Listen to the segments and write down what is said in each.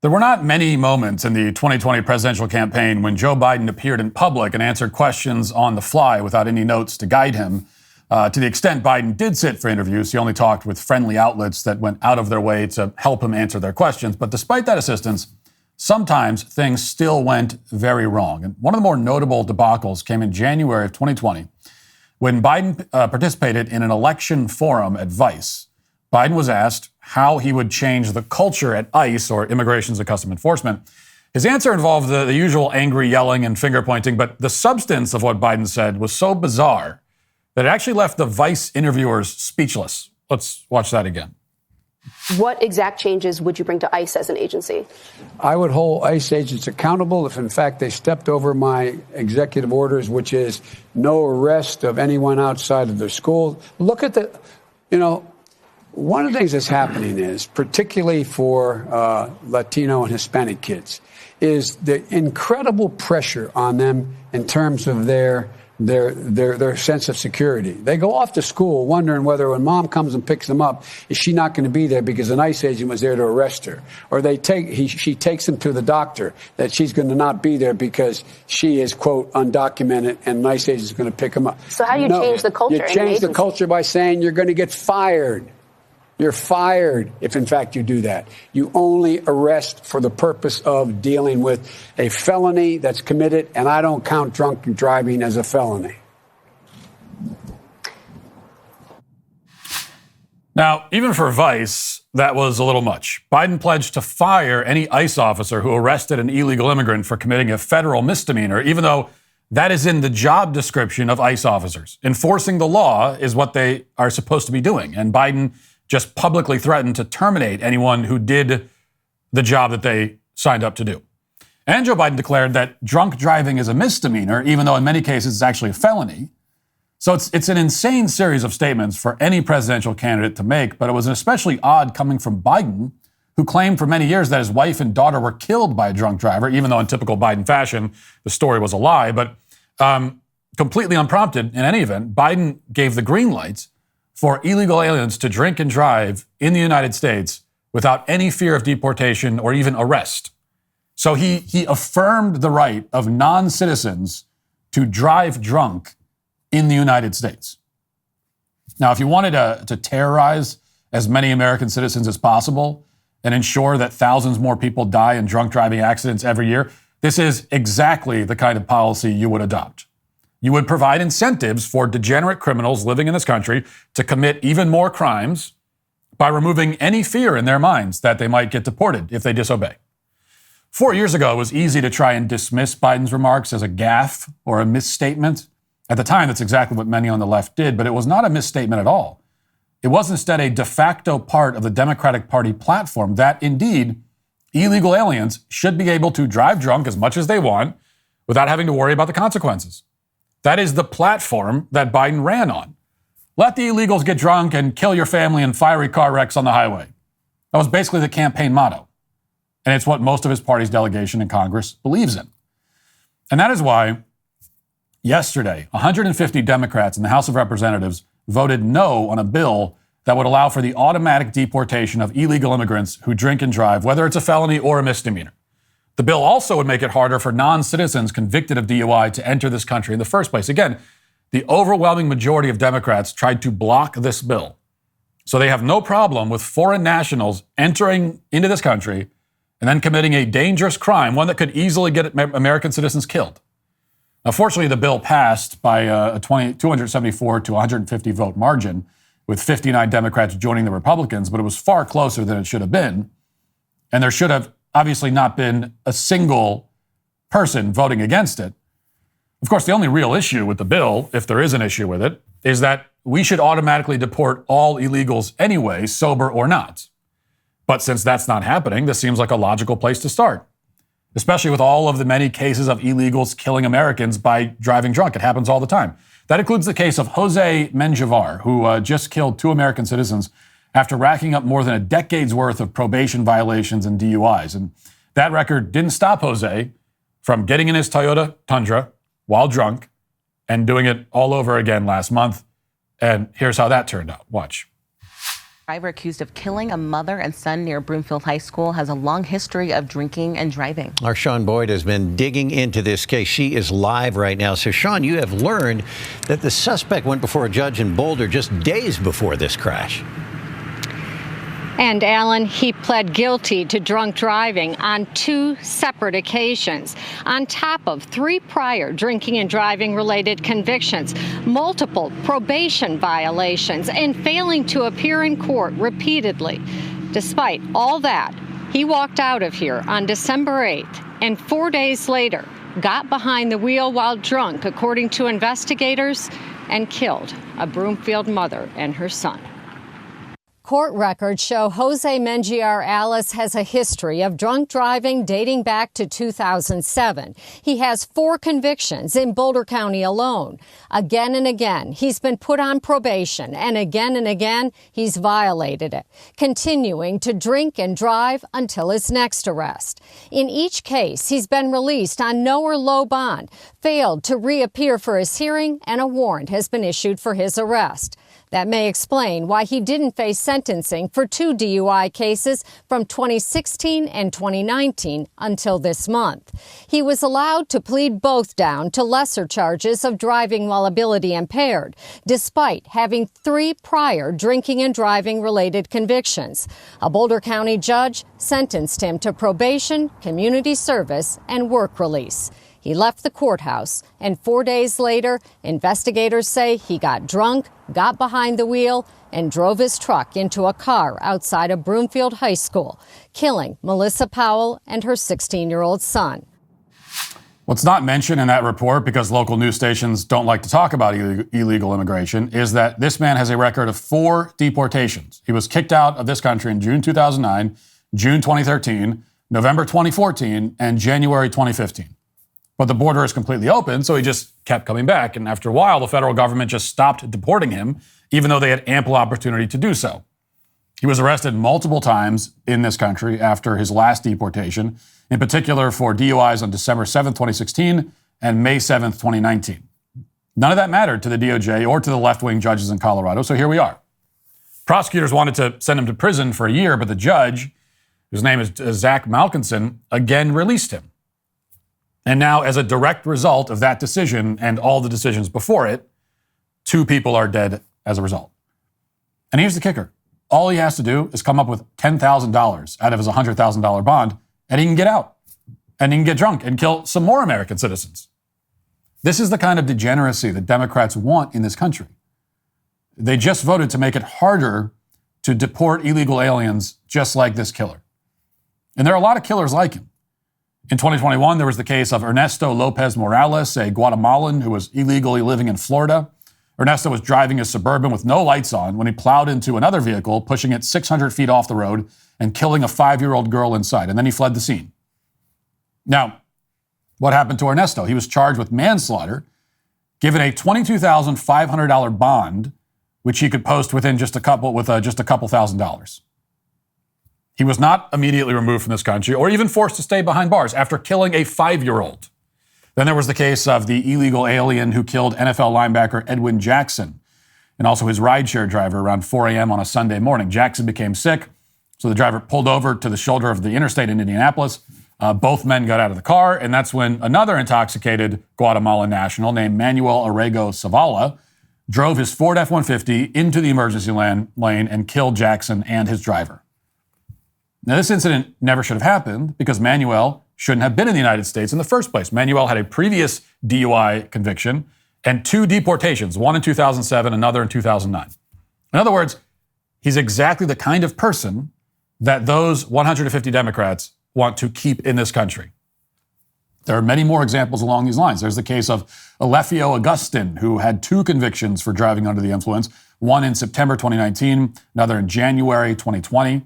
There were not many moments in the 2020 presidential campaign when Joe Biden appeared in public and answered questions on the fly without any notes to guide him. To the extent Biden did sit for interviews, he only talked with friendly outlets that went out of their way to help him answer their questions. But despite that assistance, sometimes things still went very wrong. And one of the more notable debacles came in January of 2020 when Biden participated in an election forum at Vice. Biden was asked how he would change the culture at ICE, or Immigration and Customs Enforcement. His answer involved the usual angry yelling and finger pointing, but the substance of what Biden said was so bizarre that it actually left the Vice interviewers speechless. Let's watch that again. What exact changes would you bring to ICE as an agency? I would hold ICE agents accountable if, in fact, they stepped over my executive orders, which is no arrest of anyone outside of their school. Look at one of the things that's happening is, particularly for Latino and Hispanic kids, is the incredible pressure on them in terms of their sense of security. They go off to school wondering whether when mom comes and picks them up, is she not going to be there because an ICE agent was there to arrest her? Or she takes them to the doctor, that she's going to not be there because she is, quote, undocumented, and an ICE agent is going to pick them up. So how do you change the culture? You change the culture by saying you're going to get fired. You're fired if, in fact, you do that. You only arrest for the purpose of dealing with a felony that's committed, and I don't count drunk driving as a felony. Now, even for Vice, that was a little much. Biden pledged to fire any ICE officer who arrested an illegal immigrant for committing a federal misdemeanor, even though that is in the job description of ICE officers. Enforcing the law is what they are supposed to be doing, and Biden just publicly threatened to terminate anyone who did the job that they signed up to do. And Joe Biden declared that drunk driving is a misdemeanor, even though in many cases it's actually a felony. So it's an insane series of statements for any presidential candidate to make, but it was especially odd coming from Biden, who claimed for many years that his wife and daughter were killed by a drunk driver, even though in typical Biden fashion, the story was a lie. But completely unprompted, in any event, Biden gave the green lights for illegal aliens to drink and drive in the United States without any fear of deportation or even arrest. So he affirmed the right of non-citizens to drive drunk in the United States. Now, if you wanted to terrorize as many American citizens as possible and ensure that thousands more people die in drunk driving accidents every year, this is exactly the kind of policy you would adopt. You would provide incentives for degenerate criminals living in this country to commit even more crimes by removing any fear in their minds that they might get deported if they disobey. 4 years ago, it was easy to try and dismiss Biden's remarks as a gaffe or a misstatement. At the time, that's exactly what many on the left did, but it was not a misstatement at all. It was instead a de facto part of the Democratic Party platform that, indeed, illegal aliens should be able to drive drunk as much as they want without having to worry about the consequences. That is the platform that Biden ran on. Let the illegals get drunk and kill your family in fiery car wrecks on the highway. That was basically the campaign motto. And it's what most of his party's delegation in Congress believes in. And that is why yesterday, 150 Democrats in the House of Representatives voted no on a bill that would allow for the automatic deportation of illegal immigrants who drink and drive, whether it's a felony or a misdemeanor. The bill also would make it harder for non-citizens convicted of DUI to enter this country in the first place. Again, the overwhelming majority of Democrats tried to block this bill. So they have no problem with foreign nationals entering into this country and then committing a dangerous crime, one that could easily get American citizens killed. Now, fortunately, the bill passed by a 274 to 150 vote margin, with 59 Democrats joining the Republicans, but it was far closer than it should have been. And there should have obviously not been a single person voting against it. Of course, the only real issue with the bill, if there is an issue with it, is that we should automatically deport all illegals anyway, sober or not. But since that's not happening, this seems like a logical place to start, especially with all of the many cases of illegals killing Americans by driving drunk. It happens all the time. That includes the case of Jose Menjivar, who just killed 2 American citizens after racking up more than a decade's worth of probation violations and DUIs. And that record didn't stop Jose from getting in his Toyota Tundra while drunk and doing it all over again last month. And here's how that turned out. Watch. Driver accused of killing a mother and son near Broomfield High School has a long history of drinking and driving. Our Sean Boyd has been digging into this case. She is live right now. So, Sean, you have learned that the suspect went before a judge in Boulder just days before this crash. And, Alan, he pled guilty to drunk driving on 2 separate occasions, on top of 3 prior drinking and driving related convictions, multiple probation violations, and failing to appear in court repeatedly. Despite all that, he walked out of here on December 8th, and 4 days later got behind the wheel while drunk, according to investigators, and killed a Broomfield mother and her son. Court records show Jose Mengiar Alice has a history of drunk driving dating back to 2007. He has 4 convictions in Boulder County alone. Again and again, he's been put on probation, and again, he's violated it, continuing to drink and drive until his next arrest. In each case, he's been released on no or low bond, failed to reappear for his hearing, and a warrant has been issued for his arrest. That may explain why he didn't face sentencing for 2 DUI cases from 2016 and 2019 until this month. He was allowed to plead both down to lesser charges of driving while ability impaired, despite having 3 prior drinking and driving related convictions. A Boulder County judge sentenced him to probation, community service, and work release. He left the courthouse, and 4 days later, investigators say he got drunk, got behind the wheel, and drove his truck into a car outside of Broomfield High School, killing Melissa Powell and her 16-year-old son. What's not mentioned in that report, because local news stations don't like to talk about illegal immigration, is that this man has a record of 4 deportations. He was kicked out of this country in June 2009, June 2013, November 2014, and January 2015. But the border is completely open, so he just kept coming back. And after a while, the federal government just stopped deporting him, even though they had ample opportunity to do so. He was arrested multiple times in this country after his last deportation, in particular for DUIs on December 7th, 2016 and May 7th, 2019. None of that mattered to the DOJ or to the left-wing judges in Colorado, so here we are. Prosecutors wanted to send him to prison for a year, but the judge, whose name is Zach Malkinson, again released him. And now, as a direct result of that decision and all the decisions before it, 2 people are dead as a result. And here's the kicker. All he has to do is come up with $10,000 out of his $100,000 bond, and he can get out. And he can get drunk and kill some more American citizens. This is the kind of degeneracy that Democrats want in this country. They just voted to make it harder to deport illegal aliens just like this killer. And there are a lot of killers like him. In 2021, there was the case of Ernesto Lopez Morales, a Guatemalan who was illegally living in Florida. Ernesto was driving a Suburban with no lights on when he plowed into another vehicle, pushing it 600 feet off the road and killing a 5-year-old girl inside. And then he fled the scene. Now, what happened to Ernesto? He was charged with manslaughter, given a $22,500 bond, which he could post within just a couple $1,000s. He was not immediately removed from this country or even forced to stay behind bars after killing a 5-year-old. Then there was the case of the illegal alien who killed NFL linebacker Edwin Jackson and also his rideshare driver around 4 a.m. on a Sunday morning. Jackson became sick, so the driver pulled over to the shoulder of the interstate in Indianapolis. Both men got out of the car, and that's when another intoxicated Guatemalan national named Manuel Arrego Zavala drove his Ford F-150 into the emergency lane and killed Jackson and his driver. Now, this incident never should have happened because Manuel shouldn't have been in the United States in the first place. Manuel had a previous DUI conviction and 2 deportations, one in 2007, another in 2009. In other words, he's exactly the kind of person that those 150 Democrats want to keep in this country. There are many more examples along these lines. There's the case of Alefio Augustin, who had 2 convictions for driving under the influence, one in September 2019, another in January 2020.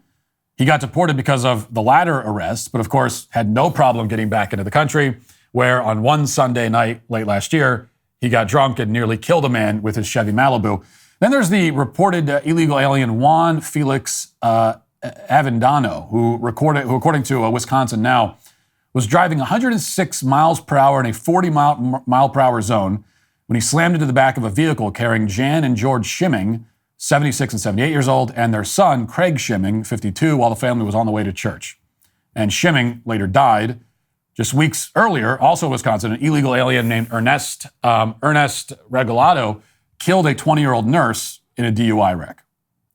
He got deported because of the latter arrest, but of course had no problem getting back into the country, where on one Sunday night late last year, he got drunk and nearly killed a man with his Chevy Malibu. Then there's the reported illegal alien Juan Felix Avendano, who according to Wisconsin Now, was driving 106 miles per hour in a 40 mile per hour zone when he slammed into the back of a vehicle carrying Jan and George Schimming, 76 and 78 years old, and their son, Craig Shimming, 52, while the family was on the way to church. And Shimming later died. Just weeks earlier, also in Wisconsin, an illegal alien named Ernest Regalado killed a 20-year-old nurse in a DUI wreck.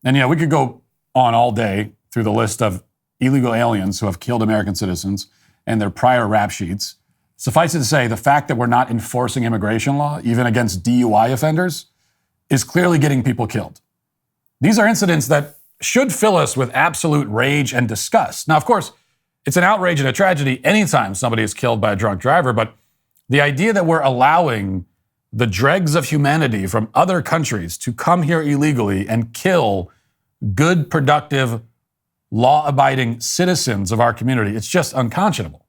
And we could go on all day through the list of illegal aliens who have killed American citizens and their prior rap sheets. Suffice it to say, the fact that we're not enforcing immigration law, even against DUI offenders, is clearly getting people killed. These are incidents that should fill us with absolute rage and disgust. Now, of course, it's an outrage and a tragedy anytime somebody is killed by a drunk driver, but the idea that we're allowing the dregs of humanity from other countries to come here illegally and kill good, productive, law-abiding citizens of our community, it's just unconscionable.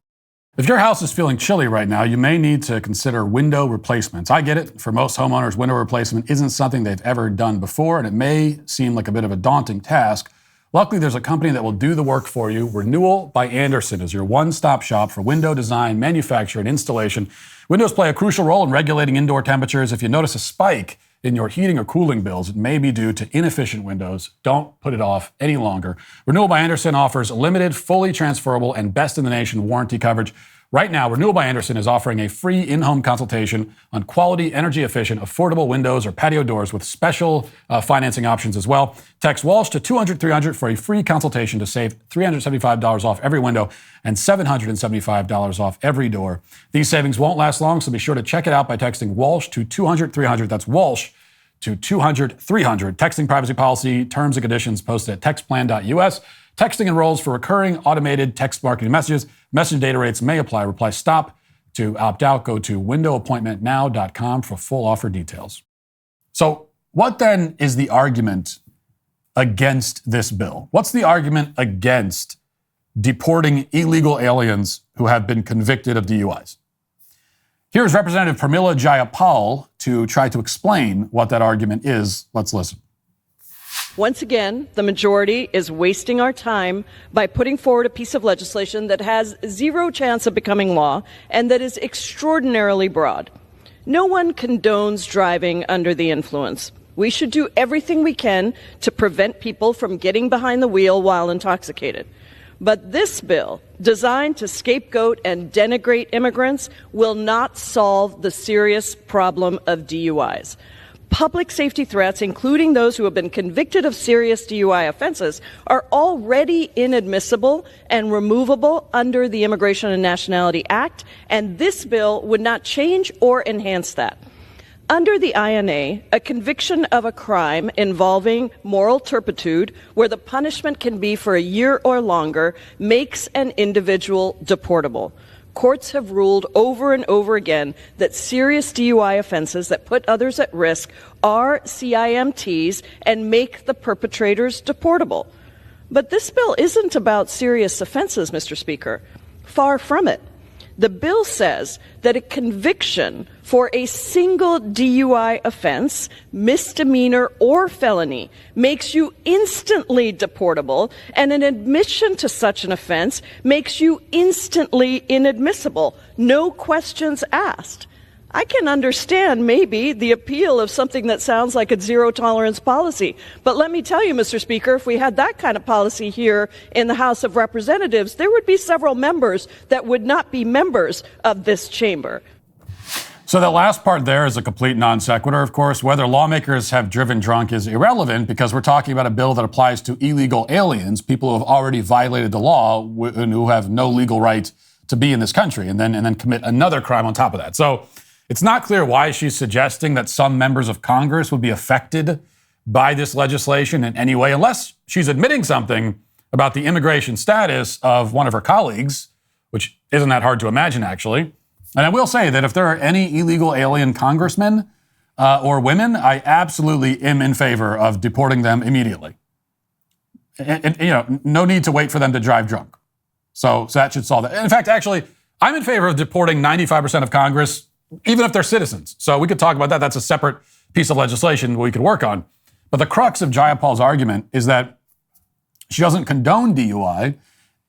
If your house is feeling chilly right now, you may need to consider window replacements. I get it. For most homeowners, window replacement isn't something they've ever done before, and it may seem like a bit of a daunting task. Luckily, there's a company that will do the work for you. Renewal by Andersen is your one-stop shop for window design, manufacture, and installation. Windows play a crucial role in regulating indoor temperatures. If you notice a spike in your heating or cooling bills, it may be due to inefficient windows. Don't put it off any longer. Renewal by Andersen offers limited, fully transferable, and best-in-the-nation warranty coverage. Right now, Renewal by Andersen is offering a free in-home consultation on quality, energy-efficient, affordable windows or patio doors with special financing options as well. Text Walsh to 200-300 for a free consultation to save $375 off every window and $775 off every door. These savings won't last long, so be sure to check it out by texting Walsh to 200-300. That's Walsh to 200-300. Texting privacy policy, terms and conditions posted at textplan.us. Texting enrolls for recurring automated text marketing messages. Message data rates may apply. Reply STOP to opt out. Go to windowappointmentnow.com for full offer details. So what then is the argument against this bill? What's the argument against deporting illegal aliens who have been convicted of DUIs? Here's Representative Pramila Jayapal to try to explain what that argument is. Let's listen. Once again, the majority is wasting our time by putting forward a piece of legislation that has zero chance of becoming law and that is extraordinarily broad. No one condones driving under the influence. We should do everything we can to prevent people from getting behind the wheel while intoxicated. But this bill, designed to scapegoat and denigrate immigrants, will not solve the serious problem of DUIs. Public safety threats, including those who have been convicted of serious DUI offenses, are already inadmissible and removable under the Immigration and Nationality Act, and this bill would not change or enhance that. Under the INA, a conviction of a crime involving moral turpitude, where the punishment can be for a year or longer, makes an individual deportable. Courts have ruled over and over again that serious DUI offenses that put others at risk are CIMTs and make the perpetrators deportable. But this bill isn't about serious offenses, Mr. Speaker. Far from it. The bill says that a conviction for a single DUI offense, misdemeanor or felony, makes you instantly deportable, and an admission to such an offense makes you instantly inadmissible. No questions asked. I can understand maybe the appeal of something that sounds like a zero tolerance policy. But let me tell you, Mr. Speaker, if we had that kind of policy here in the House of Representatives, there would be several members that would not be members of this chamber. So the last part there is a complete non sequitur, of course. Whether lawmakers have driven drunk is irrelevant because we're talking about a bill that applies to illegal aliens, people who have already violated the law and who have no legal right to be in this country and then commit another crime on top of that. So it's not clear why she's suggesting that some members of Congress would be affected by this legislation in any way, unless she's admitting something about the immigration status of one of her colleagues, which isn't that hard to imagine, actually. And I will say that if there are any illegal alien congressmen or women, I absolutely am in favor of deporting them immediately. And no need to wait for them to drive drunk. So that should solve that. In fact, actually, I'm in favor of deporting 95% of Congress, even if they're citizens. So we could talk about that. That's a separate piece of legislation we could work on. But the crux of Jayapal's argument is that she doesn't condone DUI,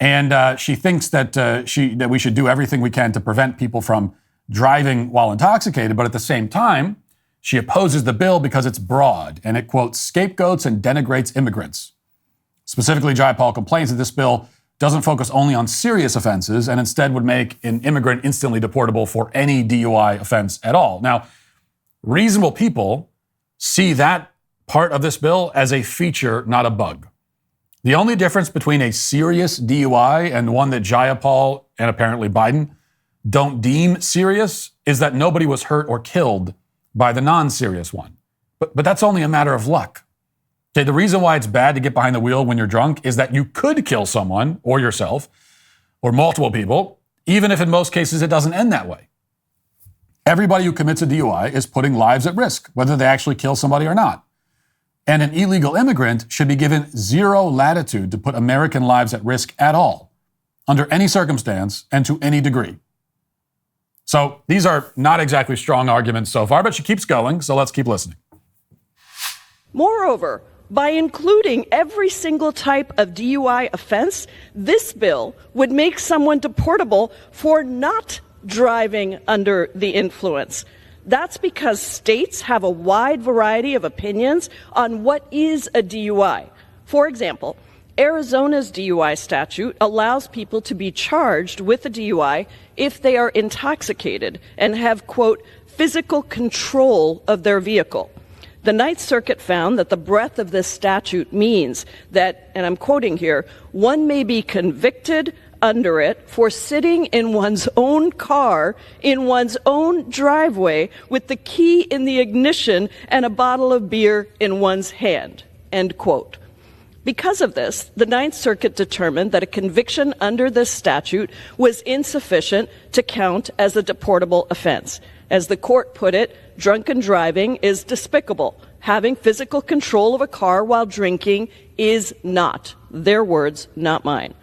and she thinks that we should do everything we can to prevent people from driving while intoxicated. But at the same time, She opposes the bill because it's broad and it, quote, scapegoats and denigrates immigrants. Specifically, Jayapal complains that this bill doesn't focus only on serious offenses and instead would make an immigrant instantly deportable for any DUI offense at all. Now, reasonable people see that part of this bill as a feature, not a bug. The only difference between a serious DUI and one that Jayapal and apparently Biden don't deem serious is that nobody was hurt or killed by the non-serious one. But that's only a matter of luck. Okay, the reason why it's bad to get behind the wheel when you're drunk is that you could kill someone or yourself or multiple people, even if in most cases it doesn't end that way. Everybody who commits a DUI is putting lives at risk, whether they actually kill somebody or not. And an illegal immigrant should be given zero latitude to put American lives at risk at all, under any circumstance and to any degree. So these are not exactly strong arguments so far, but she keeps going, so let's keep listening. Moreover, by including every single type of DUI offense, this bill would make someone deportable for not driving under the influence. That's because states have a wide variety of opinions on what is a DUI. For example, Arizona's DUI statute allows people to be charged with a DUI if they are intoxicated and have, quote, physical control of their vehicle. The Ninth Circuit found that the breadth of this statute means that, and I'm quoting here, one may be convicted under it for sitting in one's own car, in one's own driveway, with the key in the ignition and a bottle of beer in one's hand, end quote. Because of this, the Ninth Circuit determined that a conviction under this statute was insufficient to count as a deportable offense. As the court put it, drunken driving is despicable. Having physical control of a car while drinking is not. Their words, not mine.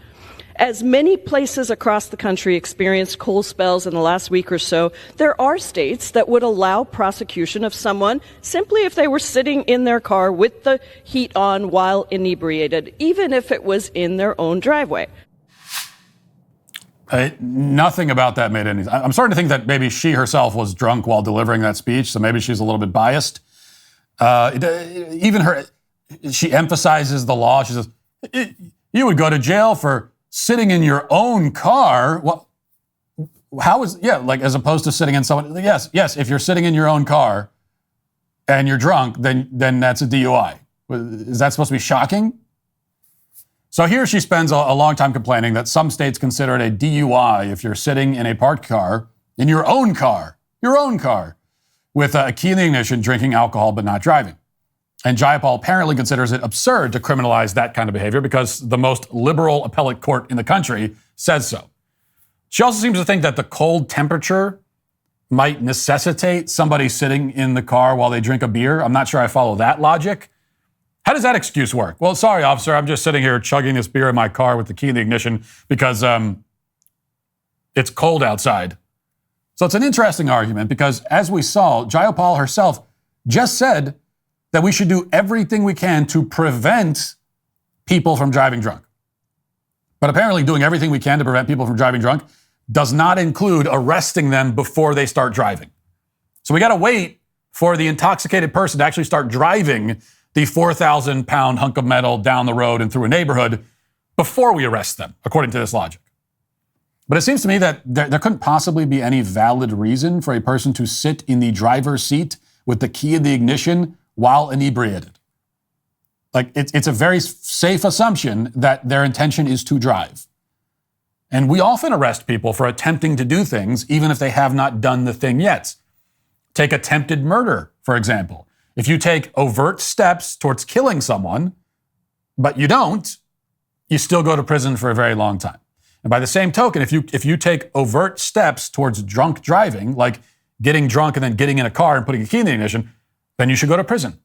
As many places across the country experienced cold spells in the last week or so, there are states that would allow prosecution of someone simply if they were sitting in their car with the heat on while inebriated, even if it was in their own driveway. Nothing about that made any sense. I'm starting to think that maybe she herself was drunk while delivering that speech, so maybe she's a little bit biased. She emphasizes the law. She says, you would go to jail for sitting in your own car. Well, like as opposed to sitting in someone. Yes, if you're sitting in your own car and you're drunk, then that's a DUI. Is that supposed to be shocking? So here she spends a long time complaining that some states consider it a DUI if you're sitting in a parked car, in your own car, with a key in the ignition, drinking alcohol but not driving. And Jayapal apparently considers it absurd to criminalize that kind of behavior because the most liberal appellate court in the country says so. She also seems to think that the cold temperature might necessitate somebody sitting in the car while they drink a beer. I'm not sure I follow that logic. How does that excuse work? Well, sorry, officer, I'm just sitting here chugging this beer in my car with the key in the ignition because it's cold outside. So it's an interesting argument because, as we saw, Jayapal herself just said that we should do everything we can to prevent people from driving drunk. But apparently doing everything we can to prevent people from driving drunk does not include arresting them before they start driving. So we got to wait for the intoxicated person to actually start driving the 4,000-pound hunk of metal down the road and through a neighborhood before we arrest them, according to this logic. But it seems to me that there couldn't possibly be any valid reason for a person to sit in the driver's seat with the key in the ignition while inebriated. Like, it's a very safe assumption that their intention is to drive. And we often arrest people for attempting to do things, even if they have not done the thing yet. Take attempted murder, for example. If you take overt steps towards killing someone, but you don't, you still go to prison for a very long time. And by the same token, if you take overt steps towards drunk driving, like getting drunk and then getting in a car and putting a key in the ignition, then you should go to prison.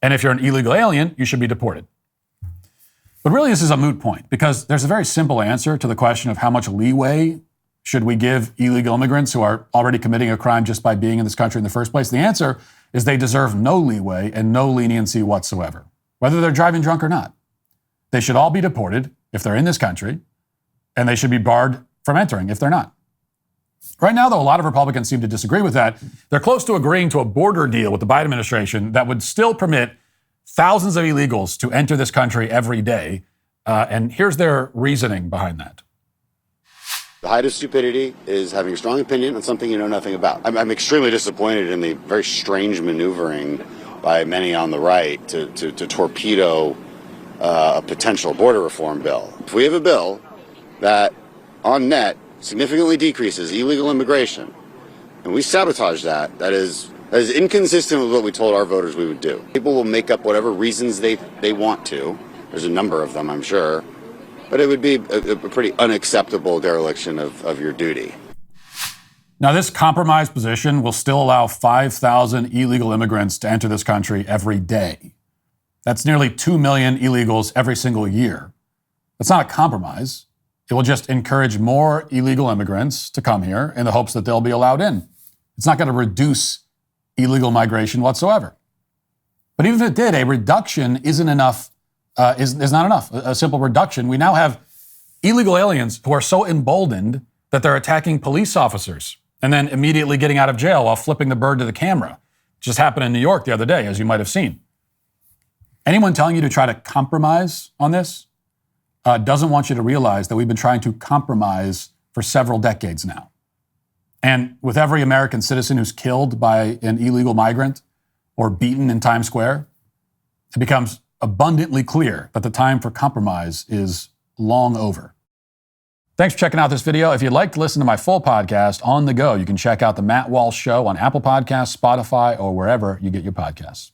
And if you're an illegal alien, you should be deported. But really, this is a moot point because there's a very simple answer to the question of how much leeway should we give illegal immigrants who are already committing a crime just by being in this country in the first place. The answer is they deserve no leeway and no leniency whatsoever, whether they're driving drunk or not. They should all be deported if they're in this country, and they should be barred from entering if they're not. Right now, though, a lot of Republicans seem to disagree with that. They're close to agreeing to a border deal with the Biden administration that would still permit thousands of illegals to enter this country every day. And here's their reasoning behind that. The height of stupidity is having a strong opinion on something you know nothing about. I'm extremely disappointed in the very strange maneuvering by many on the right to torpedo a potential border reform bill. If we have a bill that, on net, significantly decreases illegal immigration, and we sabotage that, that is inconsistent with what we told our voters we would do. People will make up whatever reasons they want to. There's a number of them, I'm sure. But it would be a pretty unacceptable dereliction of your duty. Now, this compromise position will still allow 5,000 illegal immigrants to enter this country every day. That's nearly 2 million illegals every single year. That's not a compromise. It will just encourage more illegal immigrants to come here in the hopes that they'll be allowed in. It's not going to reduce illegal migration whatsoever. But even if it did, a reduction isn't enough, is not enough. A simple reduction. We now have illegal aliens who are so emboldened that they're attacking police officers and then immediately getting out of jail while flipping the bird to the camera. It just happened in New York the other day, as you might have seen. Anyone telling you to try to compromise on this doesn't want you to realize that we've been trying to compromise for several decades now. And with every American citizen who's killed by an illegal migrant or beaten in Times Square, it becomes abundantly clear that the time for compromise is long over. Thanks for checking out this video. If you'd like to listen to my full podcast on the go, you can check out The Matt Walsh Show on Apple Podcasts, Spotify, or wherever you get your podcasts.